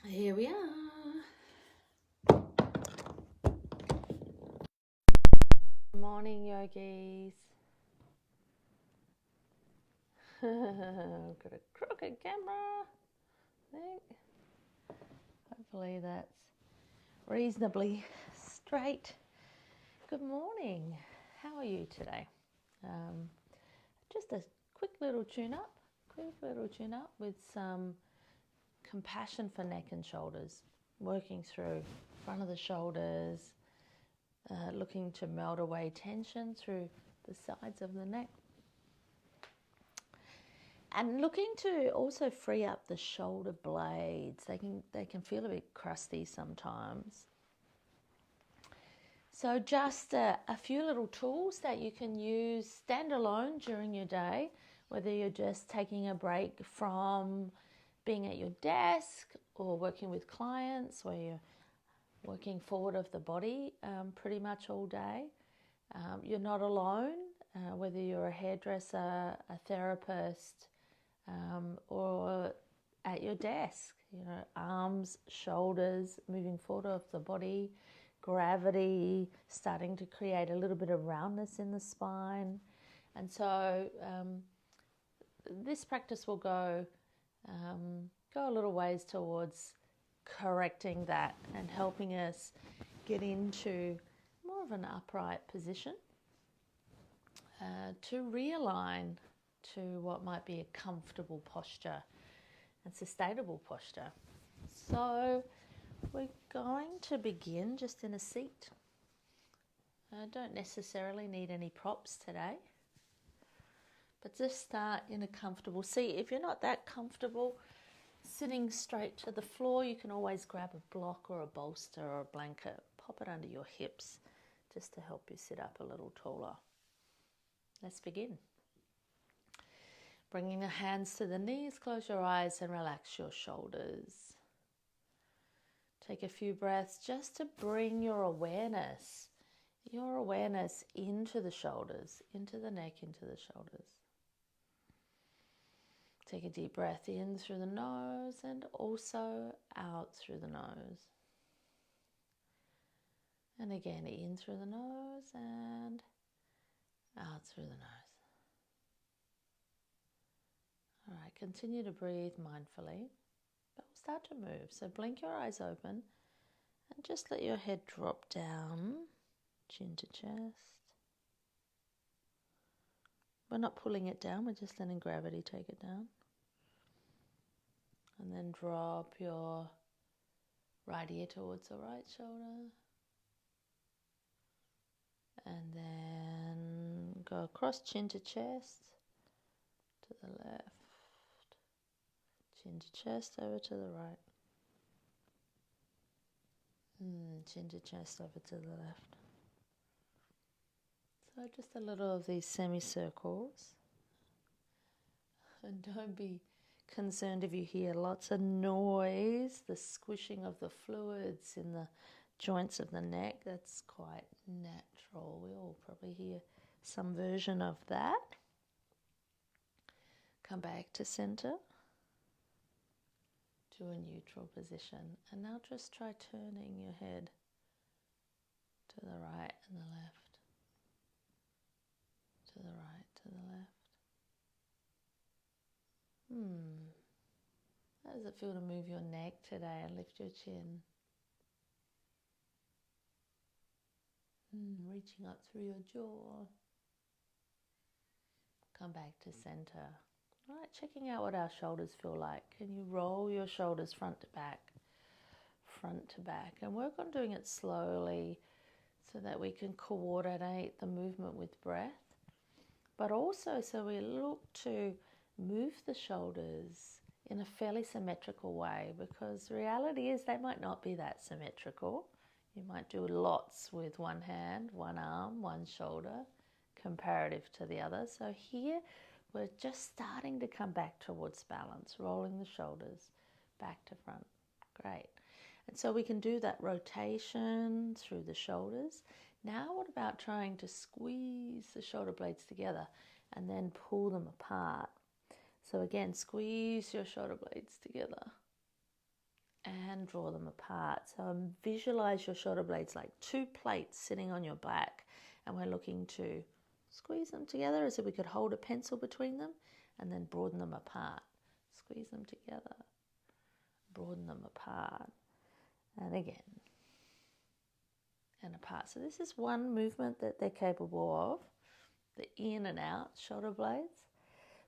Here we are. Good morning, yogis. Got a crooked camera. I think. Hopefully that's reasonably straight. Good morning. How are you today? Just a quick little tune-up with some compassion for neck and shoulders, working through front of the shoulders, looking to melt away tension through the sides of the neck, and looking to also free up the shoulder blades. They can feel a bit crusty sometimes. So just a few little tools that you can use standalone during your day, whether you're just taking a break from being at your desk or working with clients where you're working forward of the body pretty much all day. You're not alone, whether you're a hairdresser, a therapist, or at your desk. Arms, shoulders, moving forward of the body, gravity, starting to create a little bit of roundness in the spine. And so this practice will go a little ways towards correcting that and helping us get into more of an upright position to realign to what might be a comfortable posture and sustainable posture. So we're going to begin just in a seat. I don't necessarily need any props today, but just start in a comfortable seat. If you're not that comfortable sitting straight to the floor, you can always grab a block or a bolster or a blanket, pop it under your hips just to help you sit up a little taller. Let's begin. Bringing the hands to the knees, close your eyes and relax your shoulders. Take a few breaths just to bring your awareness into the shoulders, into the neck, into the shoulders. Take a deep breath in through the nose and also out through the nose. And again, in through the nose and out through the nose. All right, continue to breathe mindfully, but we'll start to move. So blink your eyes open and just let your head drop down, chin to chest. We're not pulling it down, we're just letting gravity take it down. And then drop your right ear towards the right shoulder. And then go across chin to chest, to the left. Chin to chest, over to the right. Chin to chest, over to the left. So just a little of these semicircles. And don't be concerned if you hear lots of noise, the squishing of the fluids in the joints of the neck. That's quite natural. We all probably hear some version of that. Come back to center, to a neutral position. And now just try turning your head to the right and the left, to the right, to the left. How does it feel to move your neck today and lift your chin? Reaching up through your jaw. Come back to center. All right, checking out what our shoulders feel like. Can you roll your shoulders front to back, and work on doing it slowly so that we can coordinate the movement with breath, but also so we look to move the shoulders in a fairly symmetrical way, because the reality is they might not be that symmetrical. You might do lots with one hand, one arm, one shoulder, comparative to the other. So here we're just starting to come back towards balance, rolling the shoulders back to front. Great. And so we can do that rotation through the shoulders. Now what about trying to squeeze the shoulder blades together and then pull them apart? So again, squeeze your shoulder blades together. and draw them apart. So visualize your shoulder blades like two plates sitting on your back, and we're looking to squeeze them together as if we could hold a pencil between them and then broaden them apart. Squeeze them together, broaden them apart, and again, and apart. So this is one movement that they're capable of, the in and out shoulder blades.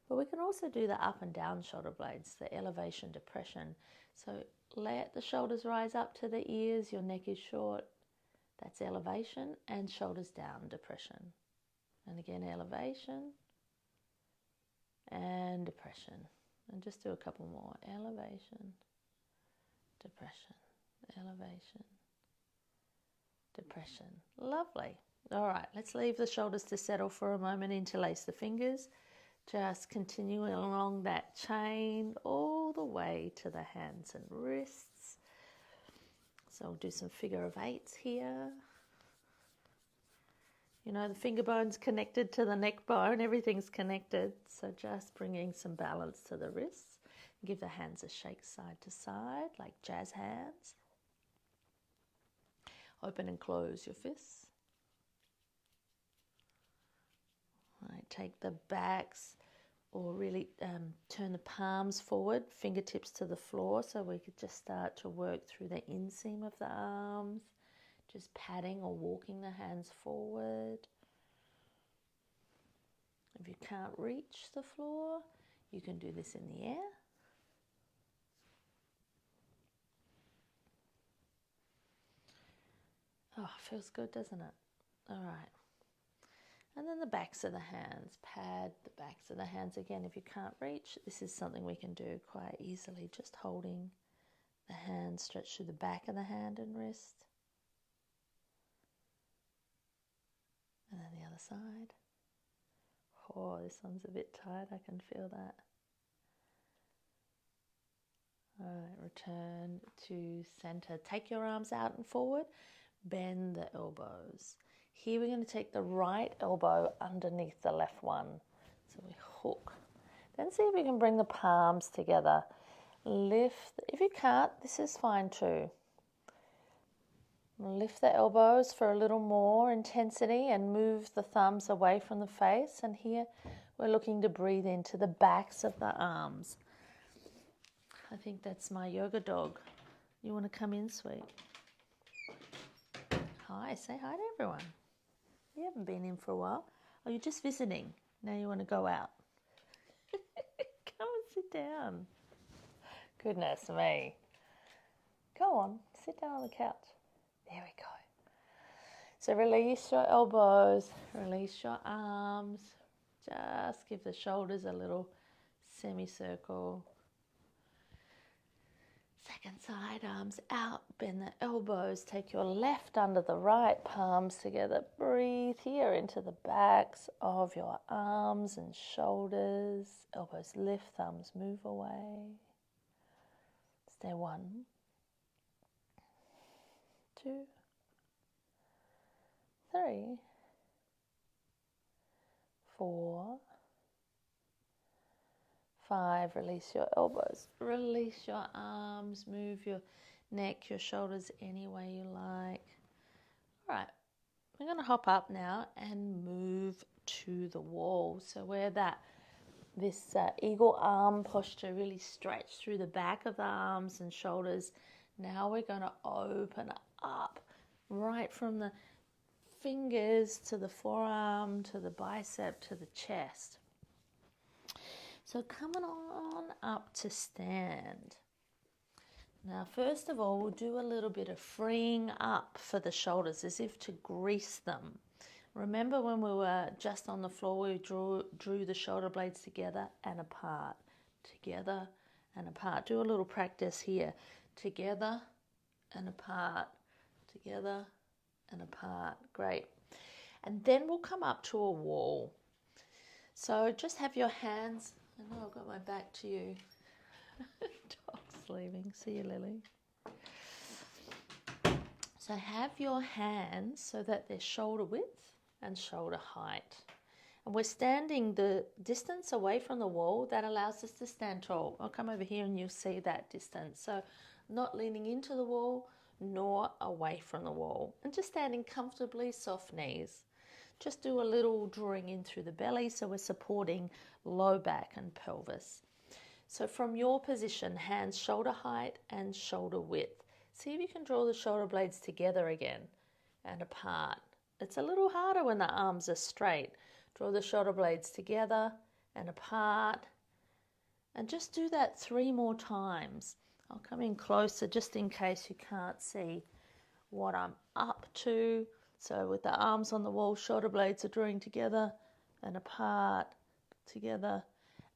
But we can also do the up and down shoulder blades, the elevation, depression. So let the shoulders rise up to the ears, your neck is short, that's elevation, and shoulders down, depression. And again, elevation and depression. And just do a couple more. Elevation, depression, elevation, depression. Lovely. All right, let's leave the shoulders to settle for a moment, interlace the fingers. Just continuing along that chain all the way to the hands and wrists. So we'll do some figure of eights here. You know, the finger bone's connected to the neck bone, everything's connected. So just bringing some balance to the wrists. Give the hands a shake side to side, like jazz hands. Open and close your fists. Right, take the backs, or really turn the palms forward, fingertips to the floor, so we could just start to work through the inseam of the arms, just patting or walking the hands forward. If you can't reach the floor, you can do this in the air. Oh, feels good, doesn't it? All right. And then the backs of the hands, pad the backs of the hands again. If you can't reach, this is something we can do quite easily, just holding the hand stretched through the back of the hand and wrist. And then the other side. Oh, this one's a bit tight, I can feel that. All right, return to center. Take your arms out and forward, bend the elbows. Here we're going to take the right elbow underneath the left one. So we hook. Then see if you can bring the palms together. Lift. If you can't, this is fine too. Lift the elbows for a little more intensity and move the thumbs away from the face. And here we're looking to breathe into the backs of the arms. I think that's my yoga dog. You want to come in, sweet? Hi, say hi to everyone. You haven't been in for a while. Oh, you're just visiting. Now you want to go out. Come and sit down. Goodness me. Go on, sit down on the couch. There we go. So release your elbows, release your arms. Just give the shoulders a little semicircle. Second side, arms out, bend the elbows, take your left under the right, palms together. Breathe here into the backs of your arms and shoulders. Elbows lift, thumbs move away. Stay 1, 2, 3, 4, 5, release your elbows, release your arms, move your neck, your shoulders any way you like. All right, we're going to hop up now and move to the wall. So where this eagle arm posture really stretch through the back of the arms and shoulders. Now we're going to open up right from the fingers to the forearm, to the bicep, to the chest. So coming on up to stand. Now, first of all, we'll do a little bit of freeing up for the shoulders as if to grease them. Remember when we were just on the floor, we drew the shoulder blades together and apart, together and apart. Do a little practice here. Together and apart, together and apart. Great. And then we'll come up to a wall. So just have your hands. I know I've got my back to you. Dog's leaving. See you, Lily. So have your hands so that they're shoulder width and shoulder height. And we're standing the distance away from the wall that allows us to stand tall. I'll come over here and you'll see that distance. So not leaning into the wall nor away from the wall, and just standing comfortably, soft knees. Just do a little drawing in through the belly so we're supporting low back and pelvis. So from your position, hands shoulder height and shoulder width. See if you can draw the shoulder blades together again and apart. It's a little harder when the arms are straight. Draw the shoulder blades together and apart. And just do that 3 more times. I'll come in closer just in case you can't see what I'm up to. So with the arms on the wall, shoulder blades are drawing together and apart, together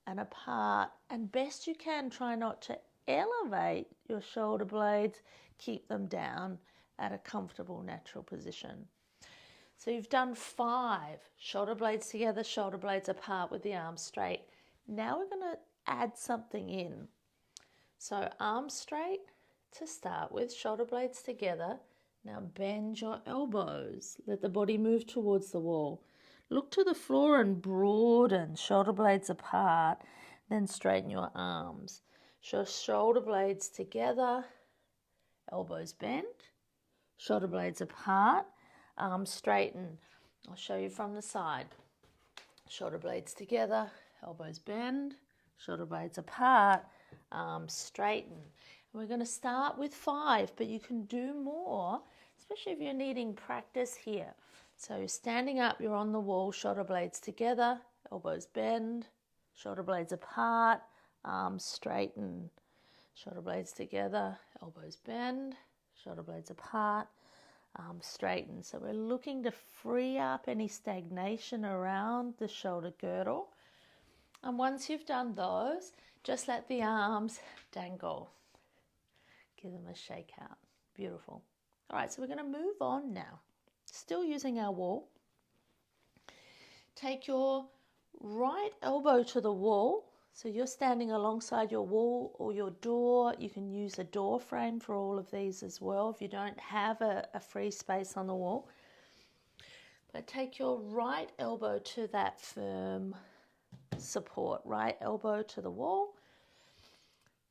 and apart. And best you can, try not to elevate your shoulder blades. Keep them down at a comfortable, natural position. So you've done 5. Shoulder blades together, shoulder blades apart with the arms straight. Now we're going to add something in. So arms straight to start with, shoulder blades together. Now bend your elbows. Let the body move towards the wall. Look to the floor and broaden, shoulder blades apart. Then straighten your arms. Shoulder blades together, elbows bend, shoulder blades apart, arms straighten. I'll show you from the side. Shoulder blades together, elbows bend, shoulder blades apart, arms straighten. And we're going to start with 5, but you can do more, especially if you're needing practice here. So you're standing up, you're on the wall, shoulder blades together, elbows bend, shoulder blades apart, arms straighten. Shoulder blades together, elbows bend, shoulder blades apart, arms straighten. So we're looking to free up any stagnation around the shoulder girdle. And once you've done those, just let the arms dangle. Give them a shake out. Beautiful. All right, so we're going to move on now. Still using our wall. Take your right elbow to the wall. So you're standing alongside your wall or your door. You can use a door frame for all of these as well if you don't have a free space on the wall. But take your right elbow to that firm support. Right elbow to the wall.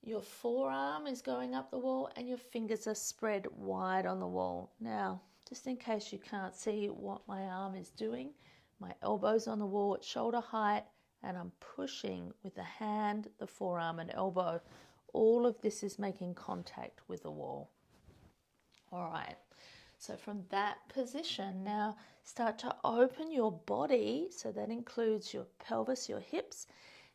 Your forearm is going up the wall and your fingers are spread wide on the wall. Now, just in case you can't see what my arm is doing, my elbow's on the wall at shoulder height, and I'm pushing with the hand, the forearm and elbow. All of this is making contact with the wall. All right, so from that position, now start to open your body. So that includes your pelvis, your hips,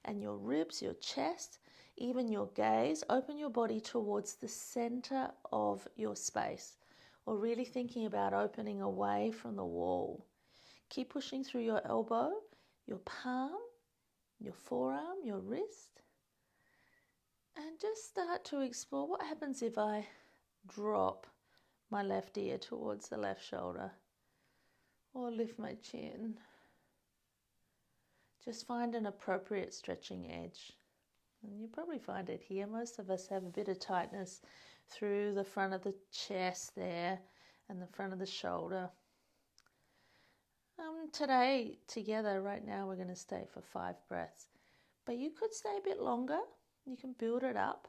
and your ribs, your chest, even your gaze. Open your body towards the center of your space, or really thinking about opening away from the wall. Keep pushing through your elbow, your palm, your forearm, your wrist, and just start to explore what happens if I drop my left ear towards the left shoulder or lift my chin. Just find an appropriate stretching edge. And you probably find it here. Most of us have a bit of tightness through the front of the chest there and the front of the shoulder. Today, together, right now, we're going to stay for 5 breaths. But you could stay a bit longer. You can build it up.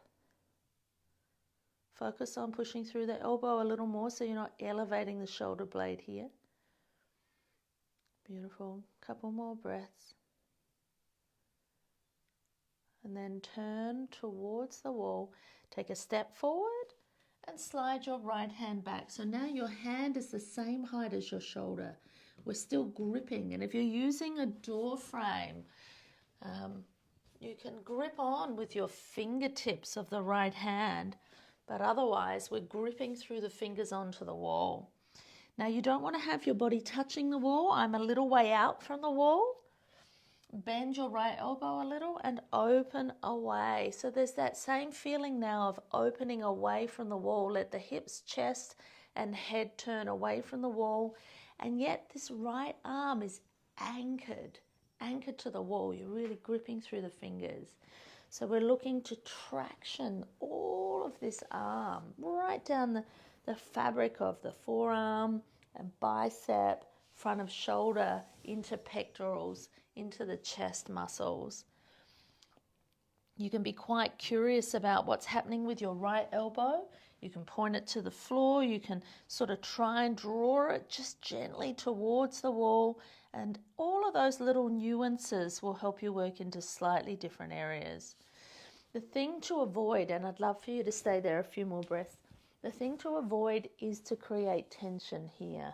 Focus on pushing through the elbow a little more so you're not elevating the shoulder blade here. Beautiful. Couple more breaths. And then turn towards the wall. Take a step forward and slide your right hand back. So now your hand is the same height as your shoulder. We're still gripping, and if you're using a door frame, you can grip on with your fingertips of the right hand, but otherwise we're gripping through the fingers onto the wall. Now you don't want to have your body touching the wall. I'm a little way out from the wall. Bend your right elbow a little and open away. So there's that same feeling now of opening away from the wall. Let the hips, chest and head turn away from the wall. And yet this right arm is anchored to the wall. You're really gripping through the fingers. So we're looking to traction all of this arm right down the fabric of the forearm and bicep, front of shoulder, into pectorals, into the chest muscles. You can be quite curious about what's happening with your right elbow. You can point it to the floor. You can sort of try and draw it just gently towards the wall. And all of those little nuances will help you work into slightly different areas. The thing to avoid, and I'd love for you to stay there a few more breaths, the thing to avoid is to create tension here.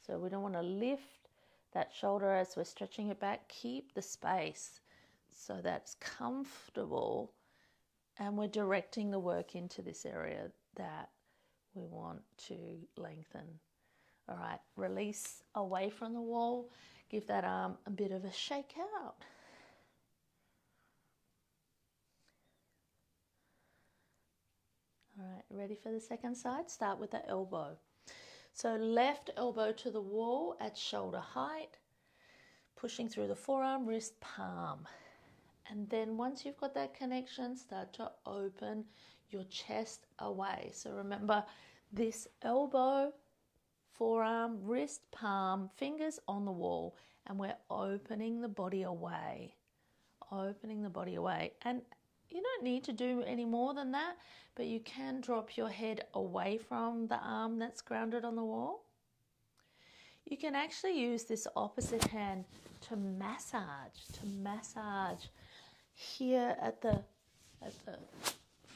So we don't want to lift that shoulder as we're stretching it back. Keep the space so that's comfortable, and we're directing the work into this area that we want to lengthen. All right, release away from the wall. Give that arm a bit of a shake out. All right, ready for the second side? Start with the elbow. So left elbow to the wall at shoulder height, pushing through the forearm, wrist, palm. And then once you've got that connection, start to open your chest away. So remember this elbow, forearm, wrist, palm, fingers on the wall, and we're opening the body away. Opening the body away. And you don't need to do any more than that, but you can drop your head away from the arm that's grounded on the wall. You can actually use this opposite hand to massage here at the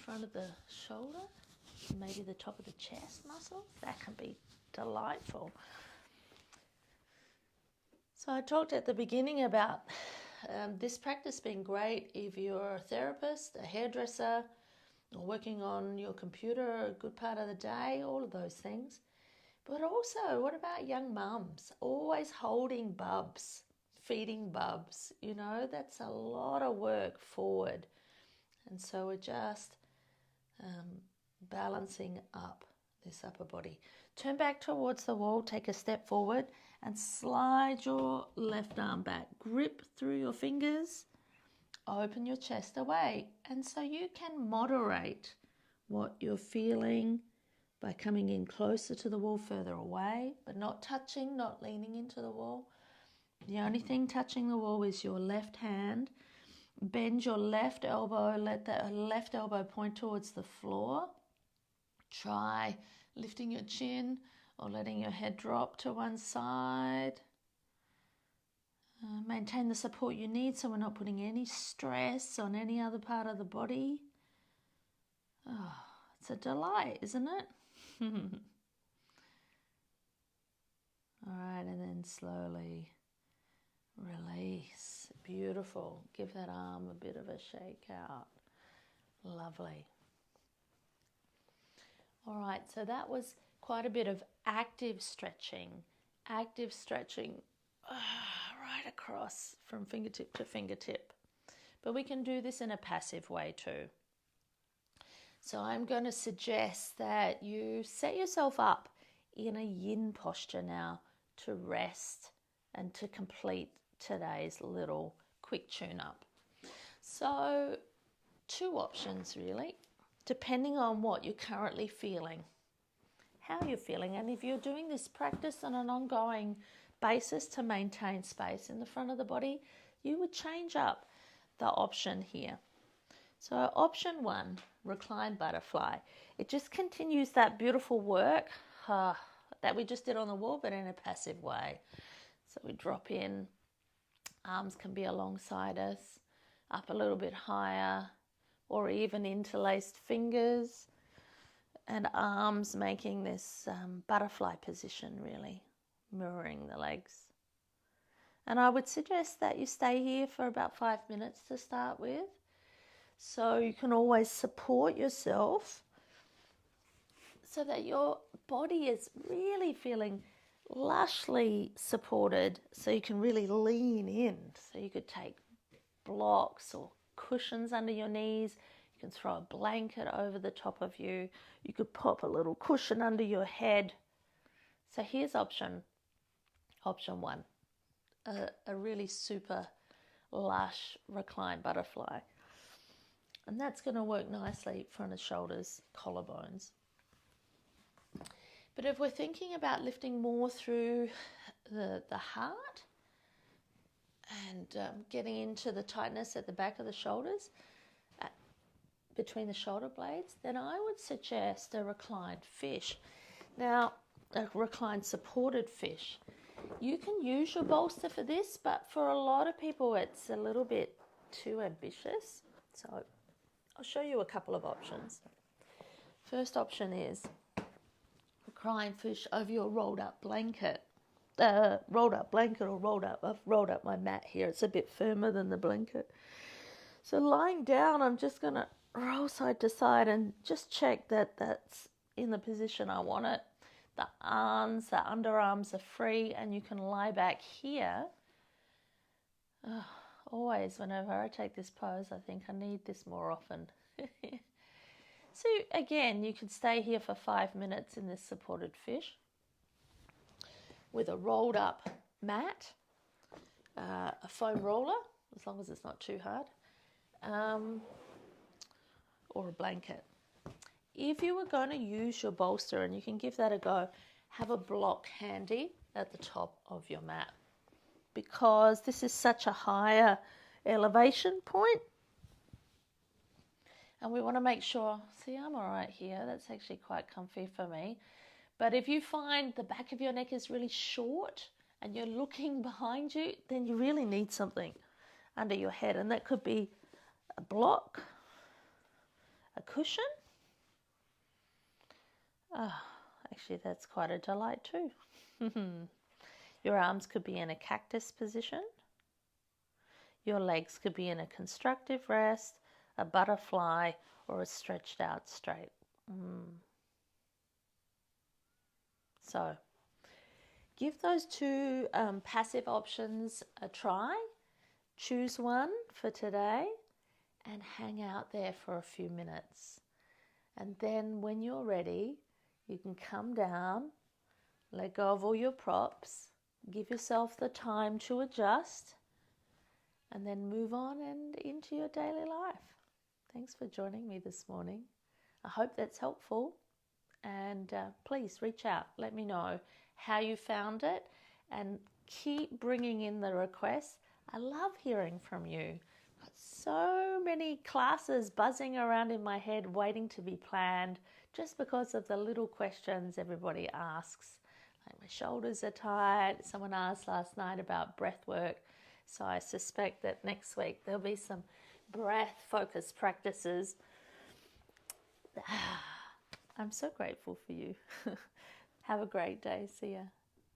front of the shoulder, maybe the top of the chest muscle. That can be delightful. So I talked at the beginning about this practice being great if you're a therapist, a hairdresser, or working on your computer a good part of the day, all of those things. But also, what about young mums? Always holding bubs, feeding bubs, you know, that's a lot of work forward. And so we're just balancing up this upper body. Turn back towards the wall, take a step forward and slide your left arm back. Grip through your fingers, open your chest away. And so you can moderate what you're feeling by coming in closer to the wall, further away, but not touching, not leaning into the wall. The only thing touching the wall is your left hand. Bend your left elbow, let that left elbow point towards the floor. Try lifting your chin or letting your head drop to one side. Maintain the support you need so we're not putting any stress on any other part of the body. Oh, it's a delight, isn't it? All right, and then slowly release. Beautiful. Give that arm a bit of a shake out. Lovely. All right, so that was quite a bit of active stretching right across from fingertip to fingertip. But we can do this in a passive way too. So I'm going to suggest that you set yourself up in a yin posture now to rest and to complete today's little quick tune-up. So 2 options really, depending on what you're currently feeling, how you're feeling. And if you're doing this practice on an ongoing basis to maintain space in the front of the body, you would change up the option here. So option 1, recline butterfly. It just continues that beautiful work that we just did on the wall, but in a passive way. So we drop in, arms can be alongside us, up a little bit higher, or even interlaced fingers, and arms making this butterfly position, really mirroring the legs. And I would suggest that you stay here for about 5 minutes to start with. So you can always support yourself so that your body is really feeling lushly supported, so you can really lean in. So you could take blocks or cushions under your knees. You can throw a blanket over the top of you. You could pop a little cushion under your head. So here's option 1, a really super lush recline butterfly. And that's going to work nicely front of shoulders, collarbones. But if we're thinking about lifting more through the heart, and getting into the tightness at the back of the shoulders, between the shoulder blades, then I would suggest a reclined fish. Now, a reclined supported fish. You can use your bolster for this, but for a lot of people it's a little bit too ambitious. So I'll show you a couple of options. First option is reclined fish over your rolled up blanket. I've rolled up my mat here. It's a bit firmer than the blanket. So lying down, I'm just going to roll side to side and just check that that's in the position I want it. The arms, the underarms are free, and you can lie back here. Always, whenever I take this pose, I think I need this more often. So again, you could stay here for 5 minutes in this supported fish with a rolled up mat, a foam roller, as long as it's not too hard, or a blanket. If you were going to use your bolster, and you can give that a go, have a block handy at the top of your mat, because this is such a higher elevation point. And we want to make sure, see, I'm all right here. That's actually quite comfy for me. But if you find the back of your neck is really short and you're looking behind you, then you really need something under your head. And that could be a block, a cushion. Actually, that's quite a delight too. Your arms could be in a cactus position. Your legs could be in a constructive rest, a butterfly, or a stretched out straight. So give those two passive options a try. Choose one for today and hang out there for a few minutes. And then when you're ready, you can come down, let go of all your props, give yourself the time to adjust, and then move on and into your daily life. Thanks for joining me this morning. I hope that's helpful, and please reach out. Let me know how you found it, and keep bringing in the requests. I love hearing from you. I've got so many classes buzzing around in my head waiting to be planned just because of the little questions everybody asks. Like, my shoulders are tight. Someone asked last night about breath work. So I suspect that next week there'll be some breath-focused practices. I'm so grateful for you. Have a great day. See ya.